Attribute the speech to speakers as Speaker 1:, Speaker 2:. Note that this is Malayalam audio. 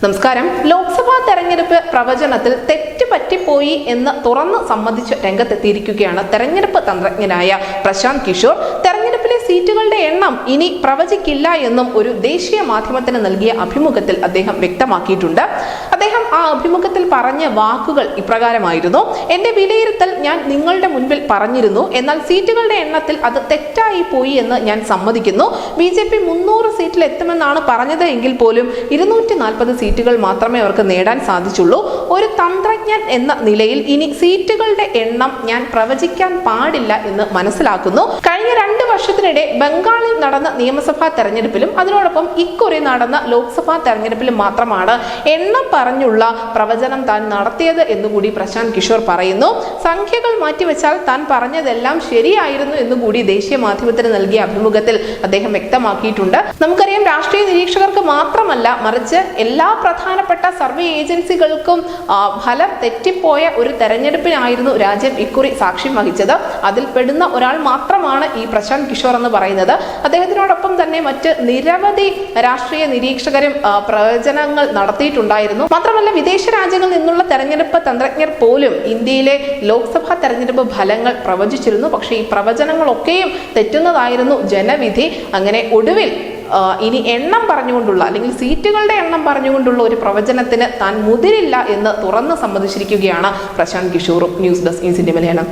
Speaker 1: നമസ്കാരം. ലോക്സഭാ തെരഞ്ഞെടുപ്പ് പ്രവചനത്തിൽ തെറ്റ് പറ്റിപ്പോയി എന്ന് തുറന്ന് സമ്മതിച്ച് രംഗത്തെത്തിയിരിക്കുകയാണ് തെരഞ്ഞെടുപ്പ് തന്ത്രജ്ഞനായ പ്രശാന്ത് കിഷോർ. തെരഞ്ഞെടുപ്പിലെ സീറ്റുകളുടെ എണ്ണം ഇനി പ്രവചിക്കില്ല എന്നും ഒരു ദേശീയ മാധ്യമത്തിന് നൽകിയ അഭിമുഖത്തിൽ അദ്ദേഹം വ്യക്തമാക്കിയിട്ടുണ്ട്. അദ്ദേഹം ആ അഭിമുഖത്തിൽ പറഞ്ഞ വാക്കുകൾ ഇപ്രകാരമായിരുന്നു: എന്റെ വിലയിരുത്തൽ ഞാൻ നിങ്ങളുടെ മുൻപിൽ പറഞ്ഞിരുന്നു, എന്നാൽ സീറ്റുകളുടെ എണ്ണത്തിൽ അത് തെറ്റായി പോയി എന്ന് ഞാൻ സമ്മതിക്കുന്നു. BJP 300 സീറ്റിൽ എത്തുമെന്നാണ് പറഞ്ഞത് എങ്കിൽ പോലും 240 സീറ്റുകൾ മാത്രമേ അവർക്ക് നേടാൻ സാധിച്ചുള്ളൂ. ഒരു തന്ത്രജ്ഞൻ എന്ന നിലയിൽ ഇനി സീറ്റുകളുടെ എണ്ണം ഞാൻ പ്രവചിക്കാൻ പാടില്ല എന്ന് മനസ്സിലാക്കുന്നു. കഴിഞ്ഞ 2 വർഷത്തിനിടെ ബംഗാളിൽ നടന്ന നിയമസഭാ തെരഞ്ഞെടുപ്പിലും അതിനോടൊപ്പം ഇക്കുറി നടന്ന ലോക്സഭാ തെരഞ്ഞെടുപ്പിലും മാത്രമാണ് എണ്ണം പറഞ്ഞുള്ള പ്രവചനം താൻ നടത്തിയത് എന്നുകൂടി പ്രശാന്ത് കിഷോർ പറയുന്നു. സംഖ്യകൾ മാറ്റിവെച്ചാൽ താൻ പറഞ്ഞതെല്ലാം ശരിയായിരുന്നു എന്നുകൂടി ദേശീയ മാധ്യമത്തിന് നൽകിയ അഭിമുഖത്തിൽ അദ്ദേഹം വ്യക്തമാക്കിയിട്ടുണ്ട്. നമുക്കറിയാം, രാഷ്ട്രീയ നിരീക്ഷകർക്ക് മാത്രമല്ല മറിച്ച് എല്ലാ പ്രധാനപ്പെട്ട സർവേ ഏജൻസികൾക്കും ഫലം തെറ്റിപ്പോയ ഒരു തെരഞ്ഞെടുപ്പിനായിരുന്നു രാജ്യം ഇക്കുറി സാക്ഷ്യം വഹിച്ചത്. അതിൽ പെടുന്ന ഒരാൾ മാത്രമാണ് ഈ പ്രശാന്ത് കിഷോർ എന്ന് പറയുന്നത്. അദ്ദേഹത്തിനോടൊപ്പം തന്നെ മറ്റ് നിരവധി രാഷ്ട്രീയ നിരീക്ഷകരും പ്രവചനങ്ങൾ നടത്തിയിട്ടുണ്ടായിരുന്നു. മാത്രമല്ല, വിദേശ രാജ്യങ്ങളിൽ നിന്നുള്ള തെരഞ്ഞെടുപ്പ് തന്ത്രജ്ഞർ പോലും ഇന്ത്യയിലെ ലോക്സഭാ തെരഞ്ഞെടുപ്പ് ഫലങ്ങൾ പ്രവചിച്ചിരുന്നു. പക്ഷേ ഈ പ്രവചനങ്ങളൊക്കെയും തെറ്റുന്നതായിരുന്നു ജനവിധി. അങ്ങനെ ഒടുവിൽ ഇനി എണ്ണം പറഞ്ഞുകൊണ്ടുള്ള അല്ലെങ്കിൽ സീറ്റുകളുടെ എണ്ണം പറഞ്ഞുകൊണ്ടുള്ള ഒരു പ്രവചനത്തിന് താൻ മുതിരില്ല എന്ന് തുറന്ന് സമ്മതിച്ചിരിക്കുകയാണ് പ്രശാന്ത് കിഷോറും. News desk news India Malayalam.